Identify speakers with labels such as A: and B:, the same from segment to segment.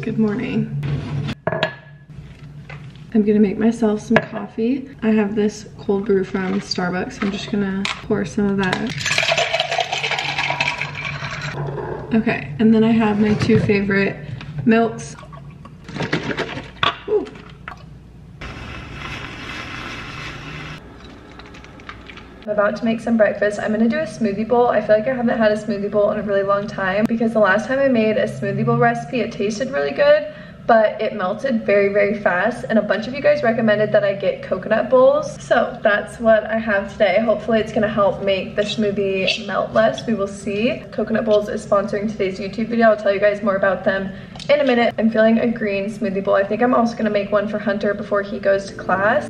A: Good morning. I'm gonna make myself some coffee. I have this cold brew from Starbucks. I'm just gonna pour some of that. Okay, and then I have my two favorite milks. Ooh. I'm about to make some breakfast. I'm gonna do a smoothie bowl. I feel like I haven't had a smoothie bowl in a really long time because the last time I made a smoothie bowl recipe, it tasted really good, but it melted very, very fast, and a bunch of you guys recommended that I get coconut bowls. So that's what I have today. Hopefully it's gonna help make the smoothie melt less. We will see. Coconut Bowls is sponsoring today's YouTube video. I'll tell you guys more about them in a minute. I'm feeling a green smoothie bowl. I think I'm also gonna make one for Hunter before he goes to class.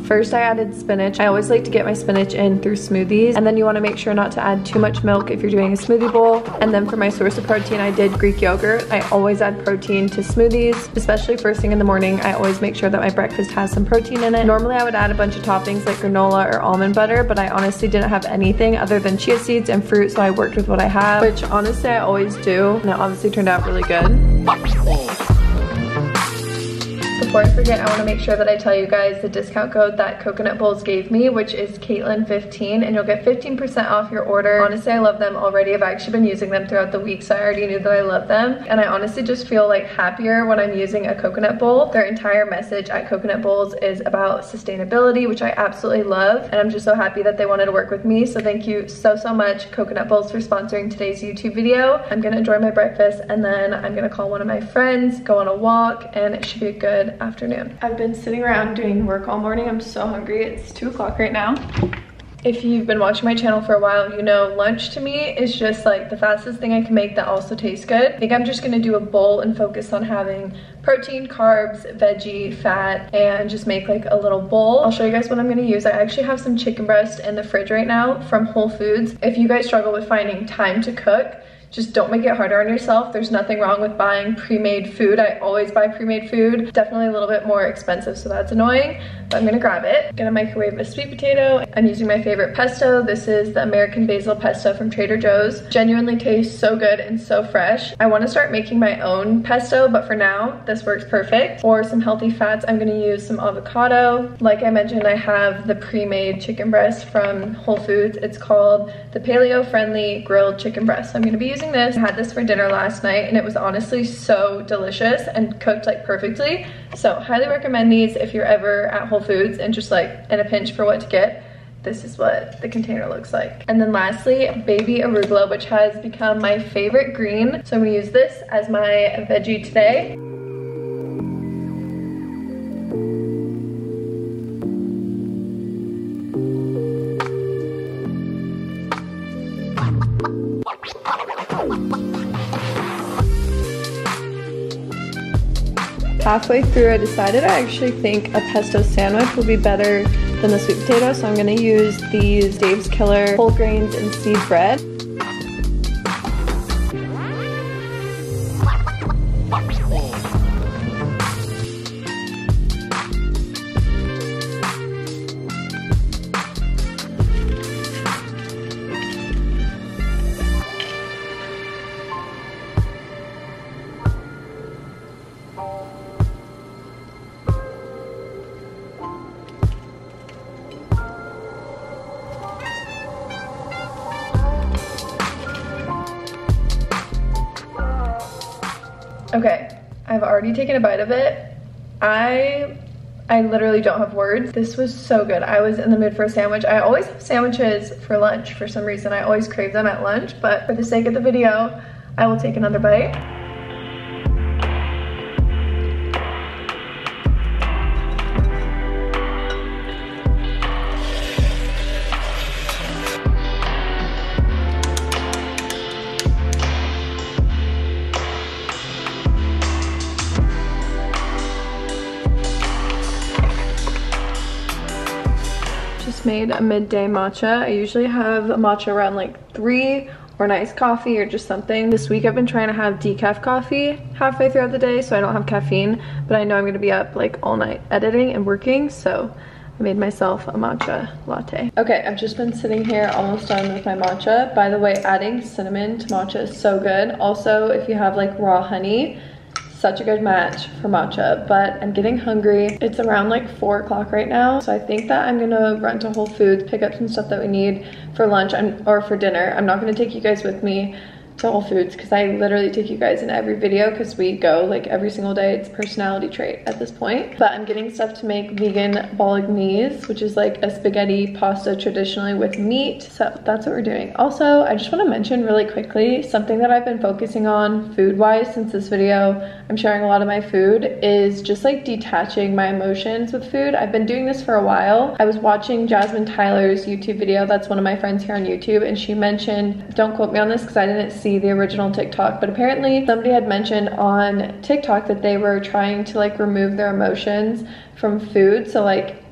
A: First I added spinach. I always like to get my spinach in through smoothies, and then you want to make sure not to add too much milk if you're doing a smoothie bowl. And then for my source of protein, I did Greek yogurt. I always add protein to smoothies, especially first thing in the morning. I always make sure that my breakfast has some protein in it. Normally I would add a bunch of toppings like granola or almond butter, but I honestly didn't have anything other than chia seeds and fruit, so I worked with what I have, which honestly I always do, and it obviously turned out really good. Before I forget, I want to make sure that I tell you guys the discount code that Coconut Bowls gave me, which is Caitlin15, and you'll get 15% off your order. Honestly, I love them already. I've actually been using them throughout the week, so I already knew that I love them. And I honestly just feel like happier when I'm using a coconut bowl. Their entire message at Coconut Bowls is about sustainability, which I absolutely love. And I'm just so happy that they wanted to work with me. So thank you so, so much, Coconut Bowls, for sponsoring today's YouTube video. I'm gonna enjoy my breakfast, and then I'm gonna call one of my friends, go on a walk, and it should be a good afternoon. I've been sitting around doing work all morning. I'm so hungry. It's 2 o'clock right now. If you've been watching my channel for a while, you know lunch to me is just like the fastest thing I can make that also tastes good. I think I'm just gonna do a bowl and focus on having protein, carbs, veggie, fat, and just make like a little bowl. I'll show you guys what I'm gonna use. I actually have some chicken breast in the fridge right now from Whole Foods. If you guys struggle with finding time to cook, just don't make it harder on yourself. There's nothing wrong with buying pre-made food. I always buy pre-made food. Definitely a little bit more expensive, so that's annoying, but I'm gonna grab it. I'm gonna microwave a sweet potato. I'm using my favorite pesto. This is the American basil pesto from Trader Joe's. Genuinely tastes so good and so fresh. I wanna start making my own pesto, but for now, this works perfect. For some healthy fats, I'm gonna use some avocado. Like I mentioned, I have the pre-made chicken breast from Whole Foods. It's called the paleo-friendly grilled chicken breast. So I'm gonna be using this. I had this for dinner last night, and it was honestly so delicious and cooked like perfectly. So highly recommend these if you're ever at Whole Foods and just like in a pinch for what to get. This is what the container looks like. And then lastly, baby arugula, which has become my favorite green. So I'm gonna use this as my veggie today. Halfway through, I decided I actually think a pesto sandwich will be better than the sweet potato, so I'm gonna use these Dave's Killer whole grains and seed bread. Okay, I've already taken a bite of it. I literally don't have words. This was so good. I was in the mood for a sandwich. I always have sandwiches for lunch for some reason. I always crave them at lunch, but for the sake of the video, I will take another bite. Made a midday matcha. I usually have matcha around like 3, or an iced coffee or just something. This week I've been trying to have decaf coffee halfway throughout the day so I don't have caffeine, but I know I'm gonna be up like all night editing and working, so I made myself a matcha latte. Okay, I've just been sitting here almost done with my matcha. By the way, adding cinnamon to matcha is so good. Also, if you have like raw honey, such a good match for matcha, but I'm getting hungry. It's around like 4 o'clock right now, so I think that I'm gonna run to Whole Foods, pick up some stuff that we need for lunch or for dinner. I'm not gonna take you guys with me to Whole Foods because I literally take you guys in every video because we go like every single day. It's a personality trait at this point. But I'm getting stuff to make vegan bolognese, which is like a spaghetti pasta traditionally with meat. So that's what we're doing. Also, I just want to mention really quickly something that I've been focusing on food-wise since this video. I'm sharing a lot of my food is just like detaching my emotions with food. I've been doing this for a while. I was watching Jasmine Tyler's YouTube video. That's one of my friends here on YouTube, and she mentioned, don't quote me on this because I didn't see the original TikTok, but apparently somebody had mentioned on TikTok that they were trying to like remove their emotions from food. So like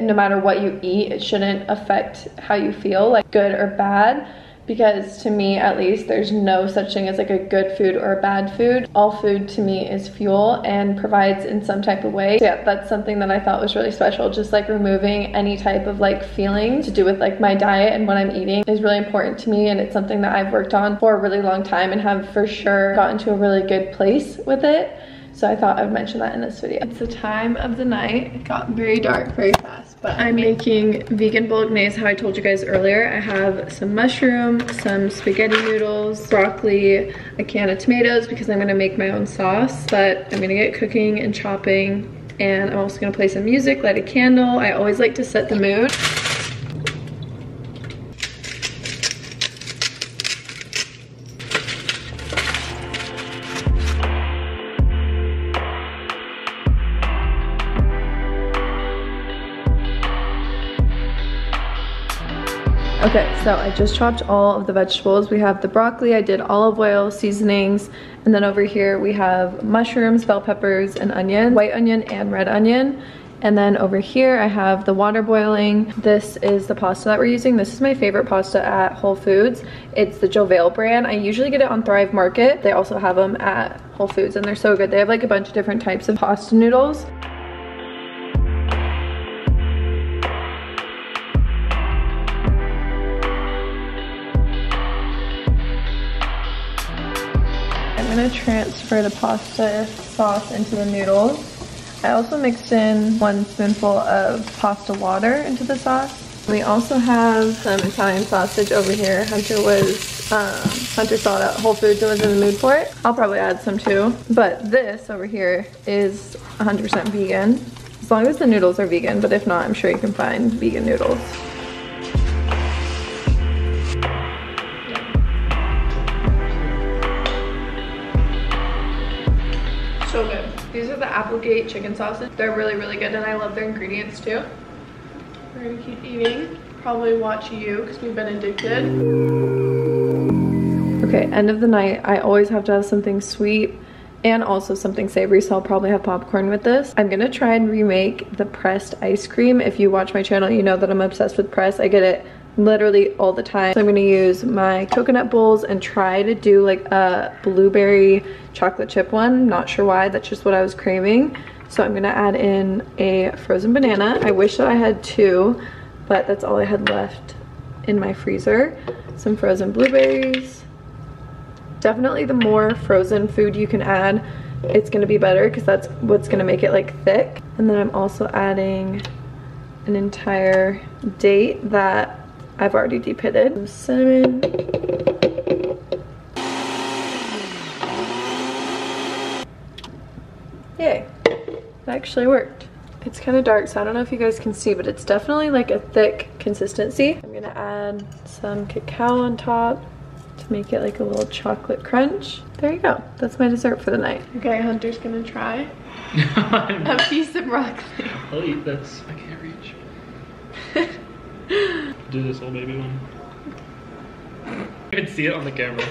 A: no matter what you eat, it shouldn't affect how you feel, like good or bad. Because to me, at least, there's no such thing as like a good food or a bad food. All food to me is fuel and provides in some type of way. So yeah, that's something that I thought was really special. Just like removing any type of like feeling to do with like my diet and what I'm eating is really important to me. And it's something that I've worked on for a really long time and have for sure gotten to a really good place with it. So I thought I would mention that in this video. It's the time of the night. It got very dark very fast, but I'm making vegan bolognese how I told you guys earlier. I have some mushroom, some spaghetti noodles, broccoli, a can of tomatoes because I'm gonna make my own sauce, but I'm gonna get cooking and chopping, and I'm also gonna play some music, light a candle. I always like to set the mood. Okay, so I just chopped all of the vegetables. We have the broccoli, I did olive oil, seasonings, and then over here we have mushrooms, bell peppers, and onion, white onion and red onion. And then over here I have the water boiling. This is the pasta that we're using. This is my favorite pasta at Whole Foods. It's the Jovel brand. I usually get it on Thrive Market. They also have them at Whole Foods and they're so good. They have like a bunch of different types of pasta noodles. I'm gonna transfer the pasta sauce into the noodles. I also mixed in 1 spoonful of pasta water into the sauce. We also have some Italian sausage over here. Hunter saw it at Whole Foods and was in the mood for it. I'll probably add some too. But this over here is 100% vegan. As long as the noodles are vegan, but if not, I'm sure you can find vegan noodles. So good. These are the Applegate chicken sauces. They're really, really good, and I love their ingredients too. We're gonna keep eating. Probably watch you because we've been addicted. Okay, end of the night. I always have to have something sweet and also something savory, so I'll probably have popcorn with this. I'm gonna try and remake the pressed ice cream. If you watch my channel, you know that I'm obsessed with press. I get it literally all the time. So I'm gonna use my coconut bowls and try to do like a blueberry chocolate chip one. Not sure why, that's just what I was craving. So I'm gonna add in a frozen banana. I wish that I had 2, but that's all I had left in my freezer. Some frozen blueberries. Definitely the more frozen food you can add, it's gonna be better because that's what's gonna make it like thick. And then I'm also adding an entire date that I've already de-pitted. Some cinnamon. Yay, that actually worked. It's kind of dark, so I don't know if you guys can see, but it's definitely like a thick consistency. I'm gonna add some cacao on top to make it like a little chocolate crunch. There you go, that's my dessert for the night. Okay, Hunter's gonna try a piece of broccoli.
B: I'll eat this, I can't reach. Do this old baby one. I can see it on the camera.